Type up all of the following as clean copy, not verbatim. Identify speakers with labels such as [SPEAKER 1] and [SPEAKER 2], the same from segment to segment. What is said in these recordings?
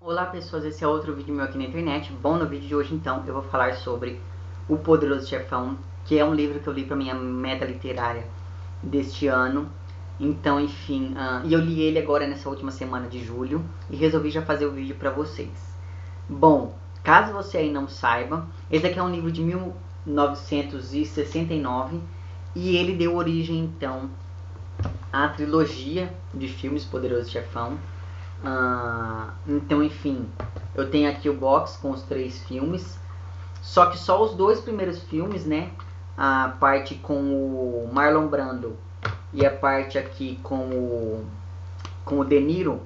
[SPEAKER 1] Olá pessoas, esse é outro vídeo meu aqui na internet. Bom, no vídeo de hoje então eu vou falar sobre O Poderoso Chefão, que é um livro que eu li para minha meta literária deste ano. Então, enfim, e eu li ele agora nessa última semana de julho e resolvi já fazer o vídeo para vocês. Bom, caso você aí não saiba, esse aqui é um livro de 1969 e ele deu origem então à trilogia de filmes Poderoso Chefão. Então, enfim, eu tenho aqui o box com os 3 filmes. Só que só os 2 primeiros filmes, né? A parte com o Marlon Brando e a parte aqui com o De Niro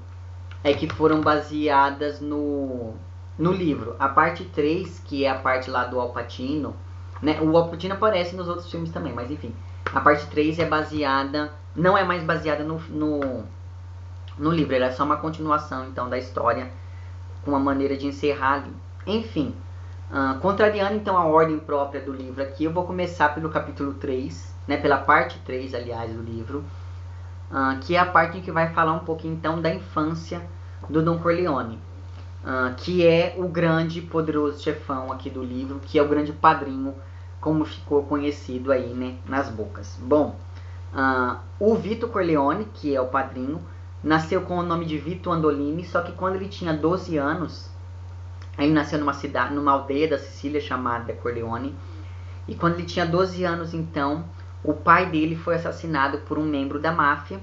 [SPEAKER 1] é que foram baseadas no livro. A parte 3, que é a parte lá do Al Pacino, né? O Al Pacino aparece nos outros filmes também, mas enfim. A parte 3 é baseada, não é mais baseada no livro, era só uma continuação então da história, com uma maneira de encerrar ali. Enfim, contrariando então a ordem própria do livro aqui, eu vou começar pelo capítulo 3, né, pela parte 3, aliás, do livro, que é a parte em que vai falar um pouquinho então da infância do Don Corleone, que é o grande poderoso chefão aqui do livro, que é o grande padrinho, como ficou conhecido aí, né, nas bocas. Bom, o Vito Corleone, que é o padrinho, nasceu com o nome de Vito Andolini, só que quando ele tinha 12 anos, ele nasceu numa aldeia da Sicília chamada Corleone, e quando ele tinha 12 anos, então, o pai dele foi assassinado por um membro da máfia,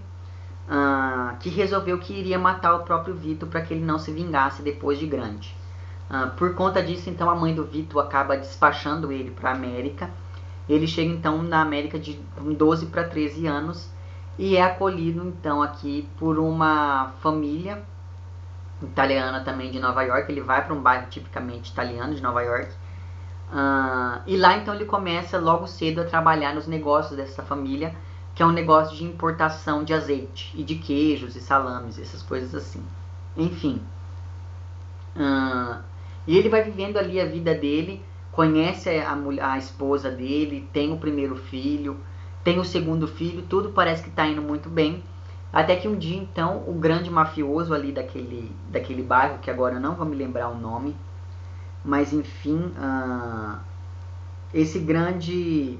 [SPEAKER 1] que resolveu que iria matar o próprio Vito para que ele não se vingasse depois de grande. Por conta disso, então, a mãe do Vito acaba despachando ele para a América. Ele chega, então, na América de 12 para 13 anos, e é acolhido então aqui por uma família italiana também de Nova York. Ele vai para um bairro tipicamente italiano de Nova York, e lá então ele começa logo cedo a trabalhar nos negócios dessa família, que é um negócio de importação de azeite e de queijos e salames, essas coisas assim. Enfim, e ele vai vivendo ali a vida dele, conhece a esposa dele, tem o primeiro filho, tem o segundo filho, tudo parece que está indo muito bem. Até que um dia, então, o grande mafioso ali daquele bairro, que agora eu não vou me lembrar o nome, mas enfim, esse grande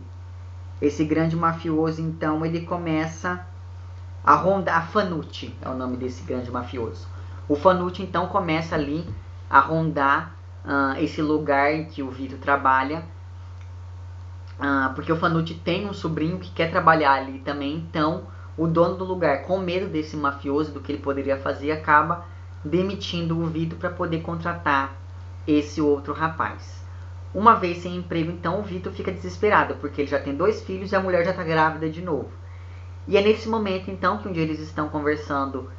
[SPEAKER 1] mafioso, então, ele começa a rondar. A Fanucci é o nome desse grande mafioso. O Fanucci, então, começa ali a rondar esse lugar em que o Vito trabalha, porque o Fanucci tem um sobrinho que quer trabalhar ali também. Então o dono do lugar, com medo desse mafioso, do que ele poderia fazer, acaba demitindo o Vito para poder contratar esse outro rapaz. Uma vez sem emprego, então o Vito fica desesperado, porque ele já tem 2 filhos e a mulher já está grávida de novo. E é nesse momento então que um dia eles estão conversando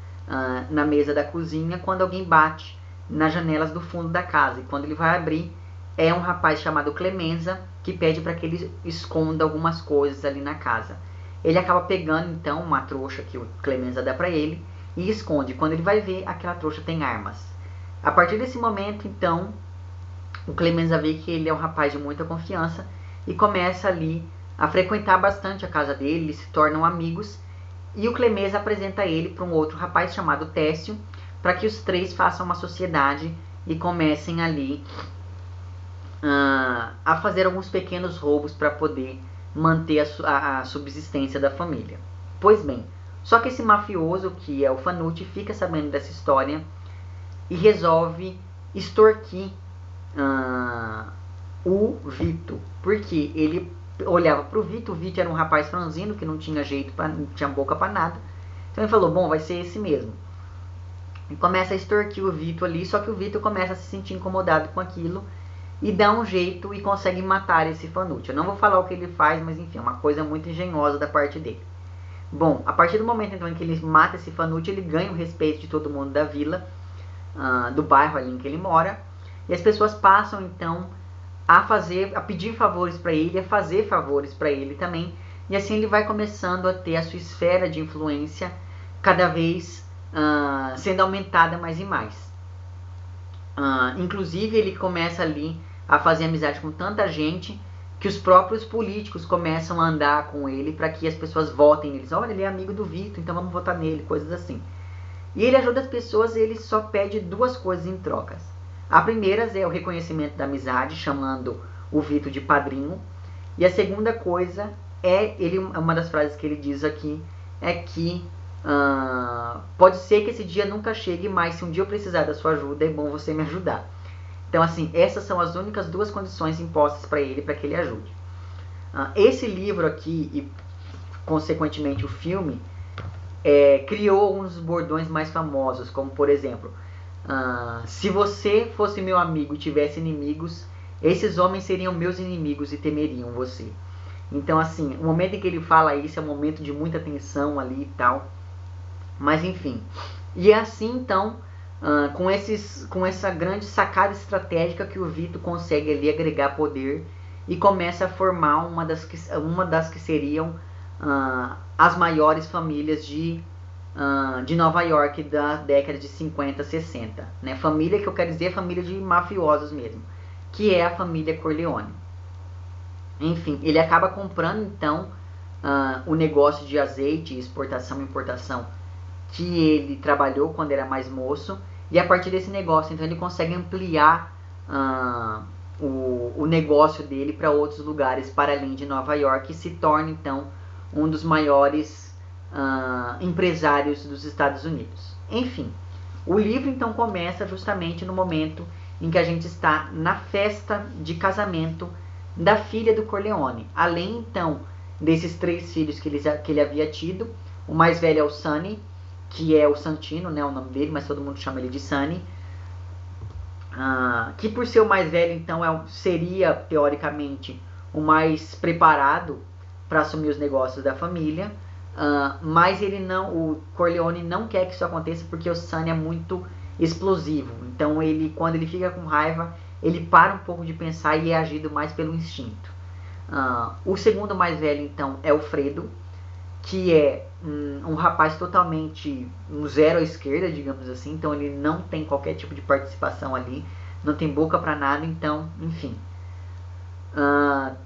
[SPEAKER 1] na mesa da cozinha, quando alguém bate nas janelas do fundo da casa, e quando ele vai abrir, é um rapaz chamado Clemenza, que pede para que ele esconda algumas coisas ali na casa. Ele acaba pegando então uma trouxa que o Clemenza dá para ele e esconde. Quando ele vai ver, aquela trouxa tem armas. A partir desse momento, então, o Clemenza vê que ele é um rapaz de muita confiança e começa ali a frequentar bastante a casa dele, eles se tornam amigos, e o Clemenza apresenta ele para um outro rapaz chamado Técio, para que os 3 façam uma sociedade e comecem ali a fazer alguns pequenos roubos para poder manter a subsistência da família. Pois bem, só que esse mafioso, que é o Fanucci, fica sabendo dessa história e resolve extorquir o Vito, porque ele olhava para o Vito era um rapaz franzino que não tinha jeito, não tinha boca para nada. Então ele falou, bom, vai ser esse mesmo. E começa a extorquir o Vito ali, só que o Vito começa a se sentir incomodado com aquilo e dá um jeito e consegue matar esse Fanucci. Eu não vou falar o que ele faz, mas enfim, é uma coisa muito engenhosa da parte dele. Bom, a partir do momento então em que ele mata esse Fanucci, ele ganha o respeito de todo mundo da vila, do bairro ali em que ele mora, e as pessoas passam então a pedir favores para ele, a fazer favores para ele também, e assim ele vai começando a ter a sua esfera de influência cada vez sendo aumentada mais e mais. Inclusive ele começa ali a fazer amizade com tanta gente que os próprios políticos começam a andar com ele para que as pessoas votem neles. Olha, ele é amigo do Vito, então vamos votar nele, coisas assim. E ele ajuda as pessoas, ele só pede duas coisas em trocas. A primeira é o reconhecimento da amizade, chamando o Vito de padrinho. E a segunda coisa uma das frases que ele diz aqui é que pode ser que esse dia nunca chegue, mas se um dia eu precisar da sua ajuda, é bom você me ajudar. Então, assim, essas são as únicas duas condições impostas para ele, para que ele ajude. Esse livro aqui, e consequentemente o filme, criou uns bordões mais famosos, como por exemplo, se você fosse meu amigo e tivesse inimigos, esses homens seriam meus inimigos e temeriam você. Então, assim, o momento em que ele fala isso é um momento de muita tensão ali e tal. Mas, enfim. E é assim, então, com essa grande sacada estratégica que o Vito consegue ali agregar poder e começa a formar uma das que seriam as maiores famílias de Nova York da década de 50, 60. Né? Família que eu quero dizer família de mafiosos mesmo, que é a família Corleone. Enfim, ele acaba comprando então o negócio de azeite, exportação e importação, que ele trabalhou quando era mais moço, e a partir desse negócio então ele consegue ampliar o negócio dele para outros lugares para além de Nova York e se torna então um dos maiores empresários dos Estados Unidos. Enfim, o livro então começa justamente no momento em que a gente está na festa de casamento da filha do Corleone. Além então desses 3 filhos que ele havia tido, o mais velho é o Sonny, que é o Santino, né, o nome dele, mas todo mundo chama ele de Sonny, que por ser o mais velho então seria teoricamente o mais preparado para assumir os negócios da família, mas o Corleone não quer que isso aconteça porque o Sonny é muito explosivo. Então quando ele fica com raiva, ele para um pouco de pensar e é agido mais pelo instinto. O segundo mais velho então é o Fredo, que é um rapaz totalmente um zero à esquerda, digamos assim. Então ele não tem qualquer tipo de participação ali, não tem boca para nada, então, enfim.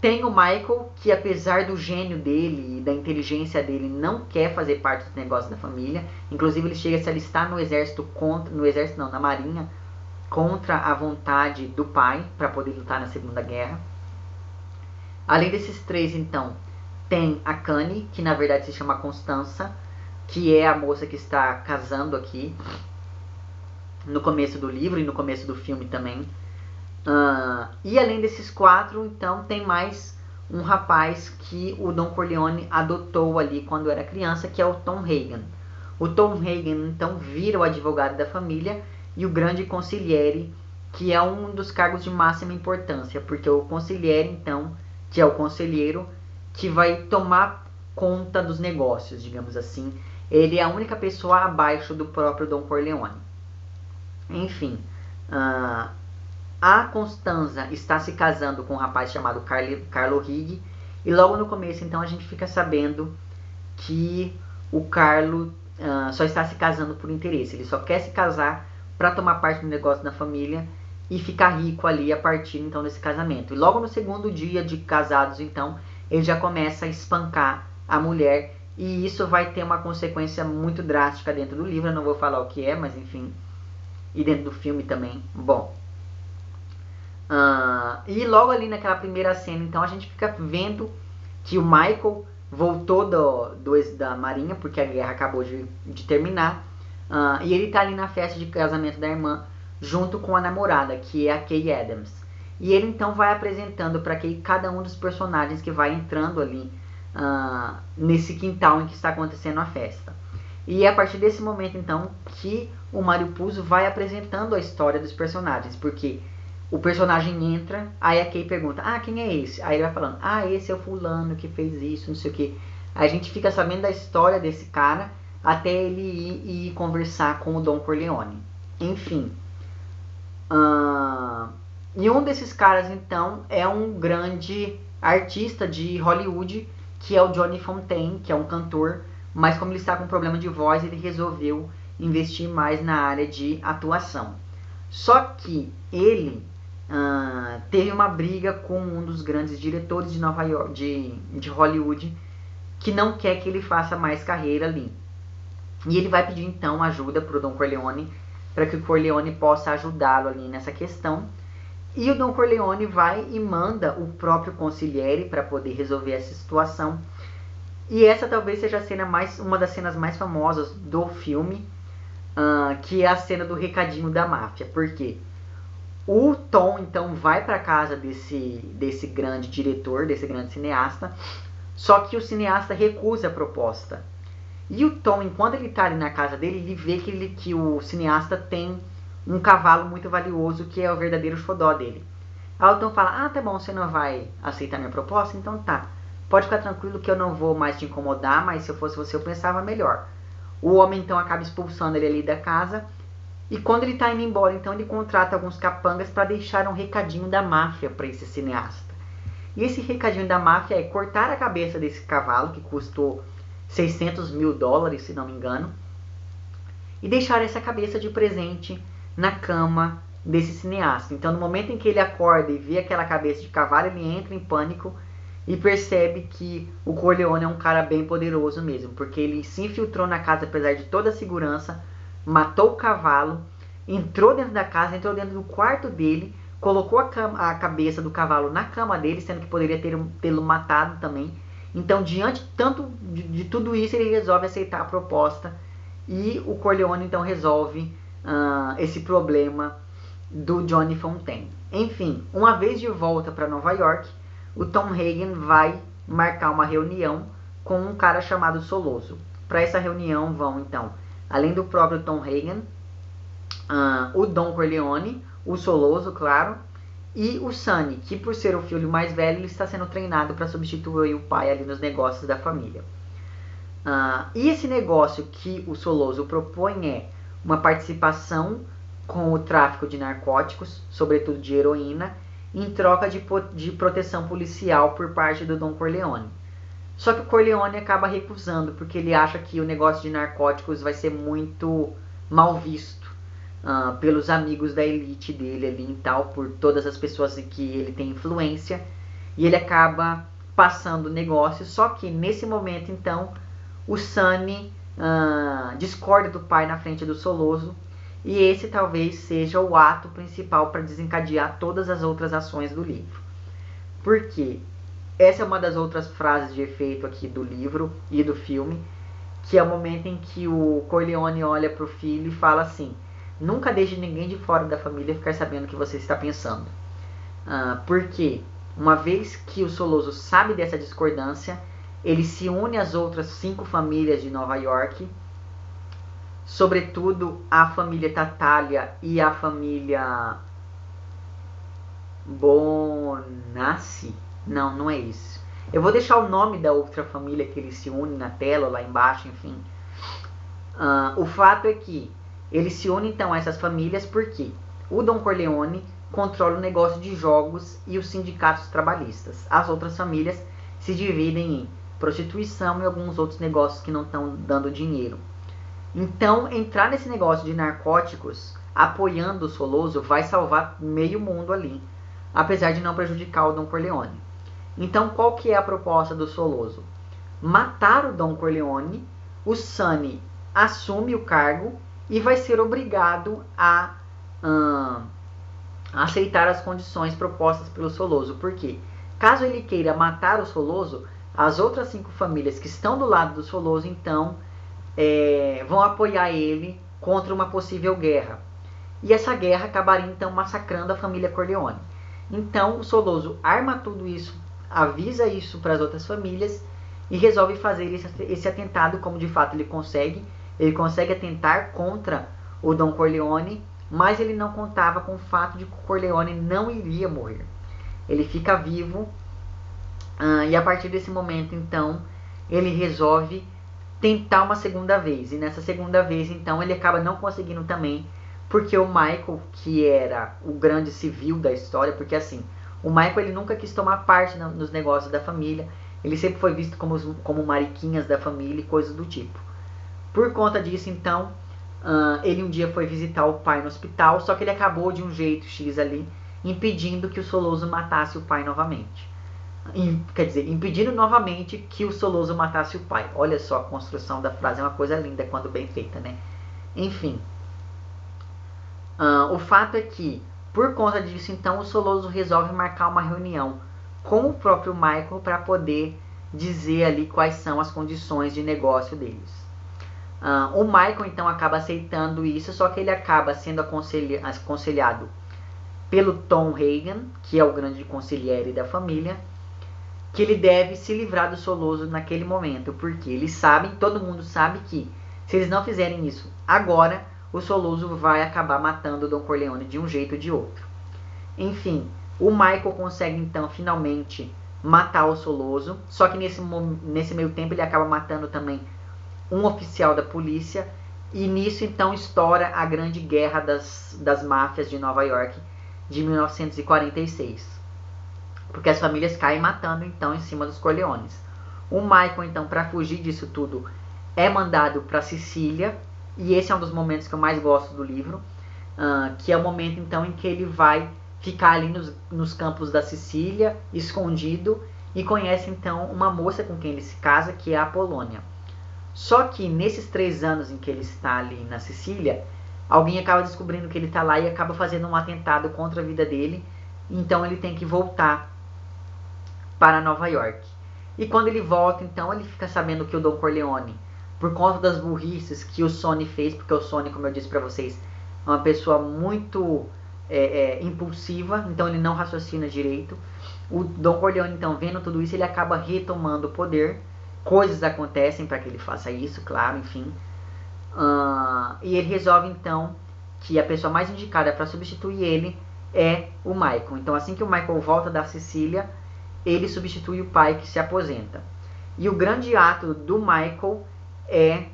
[SPEAKER 1] Tem o Michael, que apesar do gênio dele e da inteligência dele, não quer fazer parte dos negócios da família. Inclusive ele chega a se alistar no exército na marinha, contra a vontade do pai, para poder lutar na Segunda Guerra. Além desses 3, então, tem a Connie, que na verdade se chama Constança, que é a moça que está casando aqui no começo do livro e no começo do filme também. E além desses 4, então, tem mais um rapaz que o Don Corleone adotou ali quando era criança, que é o Tom Hagen. O Tom Hagen, então, vira o advogado da família e o grande consigliere, que é um dos cargos de máxima importância, porque o consigliere, então, que é o conselheiro, que vai tomar conta dos negócios, digamos assim. Ele é a única pessoa abaixo do próprio Don Corleone. Enfim, a Constanza está se casando com um rapaz chamado Carlo Rigg, e logo no começo então a gente fica sabendo que o Carlo só está se casando por interesse. Ele só quer se casar para tomar parte do negócio da família e ficar rico ali a partir então desse casamento. E logo no segundo dia de casados então ele já começa a espancar a mulher, e isso vai ter uma consequência muito drástica dentro do livro. Eu não vou falar o que é, mas enfim, e dentro do filme também. Bom, e logo ali naquela primeira cena então a gente fica vendo que o Michael voltou da marinha, porque a guerra acabou de terminar, e ele tá ali na festa de casamento da irmã junto com a namorada, que é a Kay Adams. E ele então vai apresentando para Kay cada um dos personagens que vai entrando ali nesse quintal em que está acontecendo a festa. E é a partir desse momento então que o Mario Puzo vai apresentando a história dos personagens, porque o personagem entra, aí a Kay pergunta, quem é esse? Aí ele vai falando, esse é o fulano que fez isso, não sei o que. Aí a gente fica sabendo da história desse cara até ele ir conversar com o Don Corleone. Enfim. E um desses caras então é um grande artista de Hollywood, que é o Johnny Fontaine, que é um cantor, mas como ele está com problema de voz, ele resolveu investir mais na área de atuação. Só que ele teve uma briga com um dos grandes diretores de Nova York, de Hollywood, que não quer que ele faça mais carreira ali. E ele vai pedir então ajuda para o Don Corleone, para que o Corleone possa ajudá-lo ali nessa questão. E o Don Corleone vai e manda o próprio consigliere para poder resolver essa situação. E essa talvez seja a cena uma das cenas mais famosas do filme, que é a cena do recadinho da máfia. Por quê? O Tom então vai para casa desse grande diretor, desse grande cineasta, só que o cineasta recusa a proposta. E o Tom, enquanto ele está ali na casa dele, ele vê que o cineasta tem um cavalo muito valioso, que é o verdadeiro xodó dele. Aí o Tom fala, tá bom, você não vai aceitar minha proposta? Então tá, pode ficar tranquilo que eu não vou mais te incomodar, mas se eu fosse você eu pensava melhor. O homem então acaba expulsando ele ali da casa, e quando ele está indo embora, então ele contrata alguns capangas para deixar um recadinho da máfia para esse cineasta. E esse recadinho da máfia é cortar a cabeça desse cavalo, que custou $600 mil, se não me engano, e deixar essa cabeça de presente na cama desse cineasta. Então, no momento em que ele acorda e vê aquela cabeça de cavalo, ele entra em pânico e percebe que o Corleone é um cara bem poderoso mesmo, porque ele se infiltrou na casa apesar de toda a segurança, matou o cavalo, entrou dentro da casa, entrou dentro do quarto dele, colocou a cabeça do cavalo na cama dele, sendo que poderia tê-lo matado também. Então, diante de tudo isso, ele resolve aceitar a proposta e o Corleone então resolve esse problema do Johnny Fontaine. Enfim, uma vez de volta para Nova York, o Tom Hagen vai marcar uma reunião com um cara chamado Soloso. Para essa reunião vão então, além do próprio Tom Hagen, o Don Corleone, o Soloso, claro, e o Sonny, que por ser o filho mais velho, ele está sendo treinado para substituir o pai ali nos negócios da família. E esse negócio que o Soloso propõe é uma participação com o tráfico de narcóticos, sobretudo de heroína, em troca de proteção policial por parte do Don Corleone. Só que o Corleone acaba recusando, porque ele acha que o negócio de narcóticos vai ser muito mal visto pelos amigos da elite dele ali e tal, por todas as pessoas em que ele tem influência, e ele acaba passando o negócio. Só que nesse momento então o Sonny discorda do pai na frente do Soloso, e esse talvez seja o ato principal para desencadear todas as outras ações do livro. Por quê? Essa é uma das outras frases de efeito aqui do livro e do filme, que é o momento em que o Corleone olha para o filho e fala assim: nunca deixe ninguém de fora da família ficar sabendo o que você está pensando. Porque uma vez que o Soloso sabe dessa discordância, ele se une às outras 5 famílias de Nova York, sobretudo a família Tattaglia e a família Bonassi. Não é isso. Eu vou deixar o nome da outra família que ele se une na tela, lá embaixo, enfim. O fato é que ele se une então a essas famílias porque o Don Corleone controla o negócio de jogos e os sindicatos trabalhistas. As outras famílias se dividem em prostituição e alguns outros negócios que não estão dando dinheiro. Então, entrar nesse negócio de narcóticos, apoiando o Soloso, vai salvar meio mundo ali, apesar de não prejudicar o Don Corleone. Então, qual que é a proposta do Soloso? Matar o Don Corleone, o Sonny assume o cargo e vai ser obrigado a aceitar as condições propostas pelo Soloso. Por quê? Caso ele queira matar o Soloso, as outras 5 famílias que estão do lado do Soloso, então, vão apoiar ele contra uma possível guerra. E essa guerra acabaria, então, massacrando a família Corleone. Então, o Soloso arma tudo isso, avisa isso para as outras famílias e resolve fazer esse atentado, como de fato ele consegue. Ele consegue atentar contra o Don Corleone, mas ele não contava com o fato de que o Corleone não iria morrer. Ele fica vivo e a partir desse momento, então, ele resolve tentar uma segunda vez. E nessa segunda vez, então, ele acaba não conseguindo também, porque o Michael, que era o grande civil da história, porque assim, o Michael ele nunca quis tomar parte nos negócios da família, ele sempre foi visto como mariquinhas da família e coisas do tipo. Por conta disso, então, ele um dia foi visitar o pai no hospital, só que ele acabou de um jeito X ali, impedindo que o Soloso matasse o pai novamente. quer dizer, impedindo novamente que o Soloso matasse o pai. Olha só, a construção da frase é uma coisa linda quando bem feita, né? Enfim, o fato é que, por conta disso, então, o Soloso resolve marcar uma reunião com o próprio Michael para poder dizer ali quais são as condições de negócio deles. O Michael, então, acaba aceitando isso, só que ele acaba sendo aconselhado pelo Tom Hagen, que é o grande conselheiro da família, que ele deve se livrar do Soloso naquele momento, porque eles sabem, todo mundo sabe que se eles não fizerem isso agora, o Soloso vai acabar matando o Don Corleone de um jeito ou de outro. Enfim, o Michael consegue então finalmente matar o Soloso, só que nesse meio tempo ele acaba matando também um oficial da polícia, e nisso então estoura a grande guerra das máfias de Nova York de 1946. Porque as famílias caem matando então em cima dos Corleones. O Michael então, para fugir disso tudo, é mandado para Sicília, e esse é um dos momentos que eu mais gosto do livro, que é o momento então em que ele vai ficar ali nos campos da Sicília, escondido, e conhece então uma moça com quem ele se casa, que é a Polônia. Só que nesses 3 anos em que ele está ali na Sicília, alguém acaba descobrindo que ele está lá e acaba fazendo um atentado contra a vida dele, então ele tem que voltar para Nova York. E quando ele volta, então, ele fica sabendo que o Don Corleone, por conta das burrices que o Sonny fez, porque o Sonny, como eu disse para vocês, é uma pessoa muito impulsiva, então ele não raciocina direito. O Don Corleone, então, vendo tudo isso, ele acaba retomando o poder. Coisas acontecem para que ele faça isso, claro, enfim. E ele resolve, então, que a pessoa mais indicada para substituir ele é o Michael. Então, assim que o Michael volta da Sicília, ele substitui o pai que se aposenta. E o grande ato do Michael é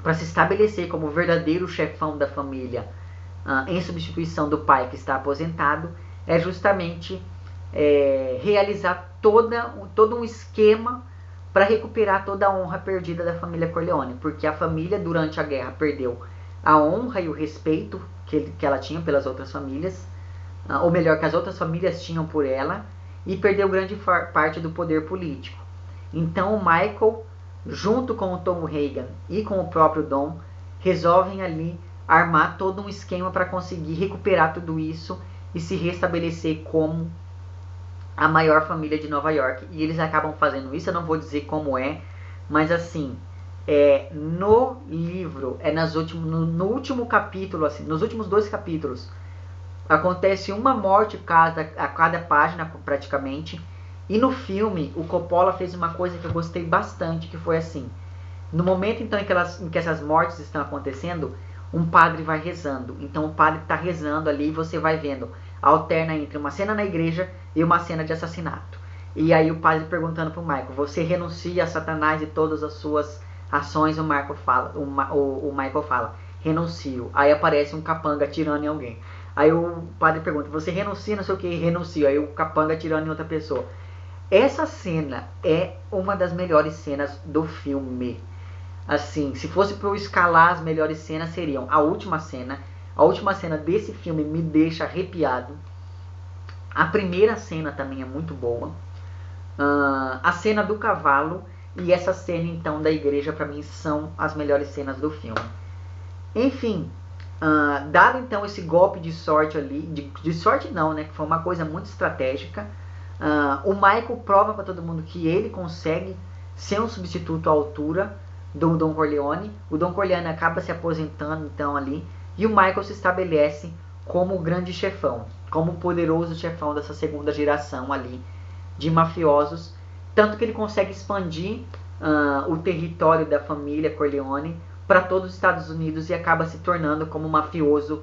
[SPEAKER 1] para se estabelecer como o verdadeiro chefão da família, em substituição do pai que está aposentado, é justamente realizar todo um esquema para recuperar toda a honra perdida da família Corleone, porque a família durante a guerra perdeu a honra e o respeito que ela tinha pelas outras famílias, ou melhor, que as outras famílias tinham por ela, e perdeu grande parte do poder político. Então o Michael, junto com o Tom Hagen e com o próprio Don, resolvem ali armar todo um esquema para conseguir recuperar tudo isso e se restabelecer como a maior família de Nova York. E eles acabam fazendo isso, eu não vou dizer como é, mas assim, no livro, no último capítulo, assim, nos últimos 2 capítulos, acontece uma morte a cada página praticamente. E no filme, o Coppola fez uma coisa que eu gostei bastante, que foi assim: no momento então em que essas mortes estão acontecendo, um padre vai rezando. Então o padre está rezando ali e você vai vendo, alterna entre uma cena na igreja e uma cena de assassinato. E aí o padre perguntando para o Michael: você renuncia a Satanás e todas as suas ações? O Michael fala: renuncio. Aí aparece um capanga atirando em alguém. Aí o padre pergunta: você renuncia, não sei o que? Renuncio. Aí o capanga atirando em outra pessoa. Essa cena é uma das melhores cenas do filme. Assim, se fosse para eu escalar as melhores cenas, seriam a última cena. A última cena desse filme me deixa arrepiado. A primeira cena também é muito boa. A cena do cavalo e essa cena então da igreja, para mim, são as melhores cenas do filme. Enfim, dado então esse golpe de sorte ali, de sorte não, né, que foi uma coisa muito estratégica, o Michael prova para todo mundo que ele consegue ser um substituto à altura do Don Corleone. O Don Corleone acaba se aposentando então ali, e o Michael se estabelece como o grande chefão, como o poderoso chefão dessa segunda geração ali de mafiosos, tanto que ele consegue expandir o território da família Corleone para todos os Estados Unidos e acaba se tornando como o mafioso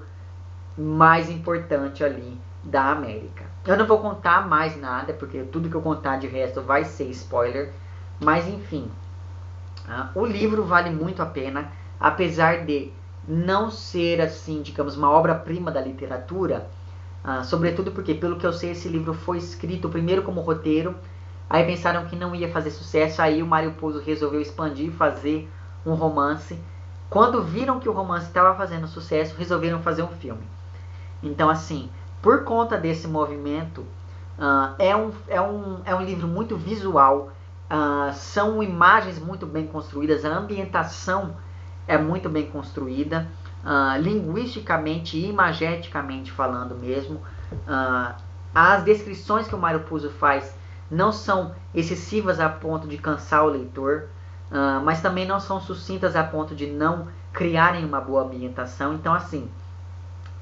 [SPEAKER 1] mais importante ali da América. Eu não vou contar mais nada, porque tudo que eu contar de resto vai ser spoiler, mas enfim, o livro vale muito a pena, apesar de não ser assim, digamos, uma obra-prima da literatura, sobretudo porque, pelo que eu sei, esse livro foi escrito primeiro como roteiro, aí pensaram que não ia fazer sucesso, aí o Mario Puzo resolveu expandir e fazer um romance. Quando viram que o romance estava fazendo sucesso, resolveram fazer um filme. Então, assim, por conta desse movimento, É um livro muito visual, são imagens muito bem construídas, a ambientação é muito bem construída, linguisticamente e imageticamente falando mesmo. As descrições que o Mário Puzo faz não são excessivas a ponto de cansar o leitor, mas também não são sucintas a ponto de não criarem uma boa ambientação. Então, assim,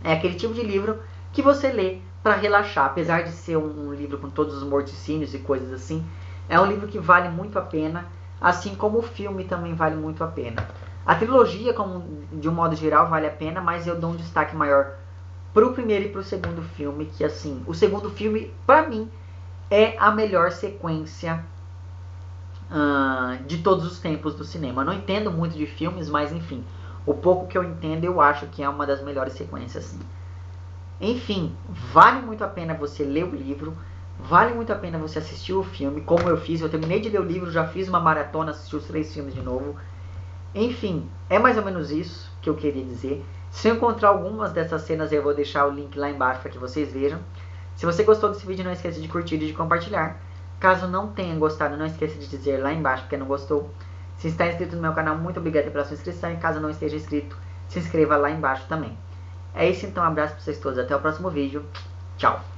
[SPEAKER 1] é aquele tipo de livro que você lê para relaxar. Apesar de ser um livro com todos os morticínios e coisas assim, é um livro que vale muito a pena, assim como o filme também vale muito a pena. A trilogia, de um modo geral, vale a pena, mas eu dou um destaque maior pro primeiro e pro segundo filme, que assim, o segundo filme, pra mim, é a melhor sequência de todos os tempos do cinema. Eu não entendo muito de filmes, mas enfim, o pouco que eu entendo, eu acho que é uma das melhores sequências, sim. Enfim, vale muito a pena você ler o livro, vale muito a pena você assistir o filme, como eu fiz. Eu terminei de ler o livro, já fiz uma maratona, assisti os 3 filmes de novo. Enfim, é mais ou menos isso que eu queria dizer. Se eu encontrar algumas dessas cenas, eu vou deixar o link lá embaixo para que vocês vejam. Se você gostou desse vídeo, não esqueça de curtir e de compartilhar. Caso não tenha gostado, não esqueça de dizer lá embaixo porque não gostou. Se está inscrito no meu canal, muito obrigado pela sua inscrição. E caso não esteja inscrito, se inscreva lá embaixo também. É isso então, um abraço para vocês todos. Até o próximo vídeo. Tchau.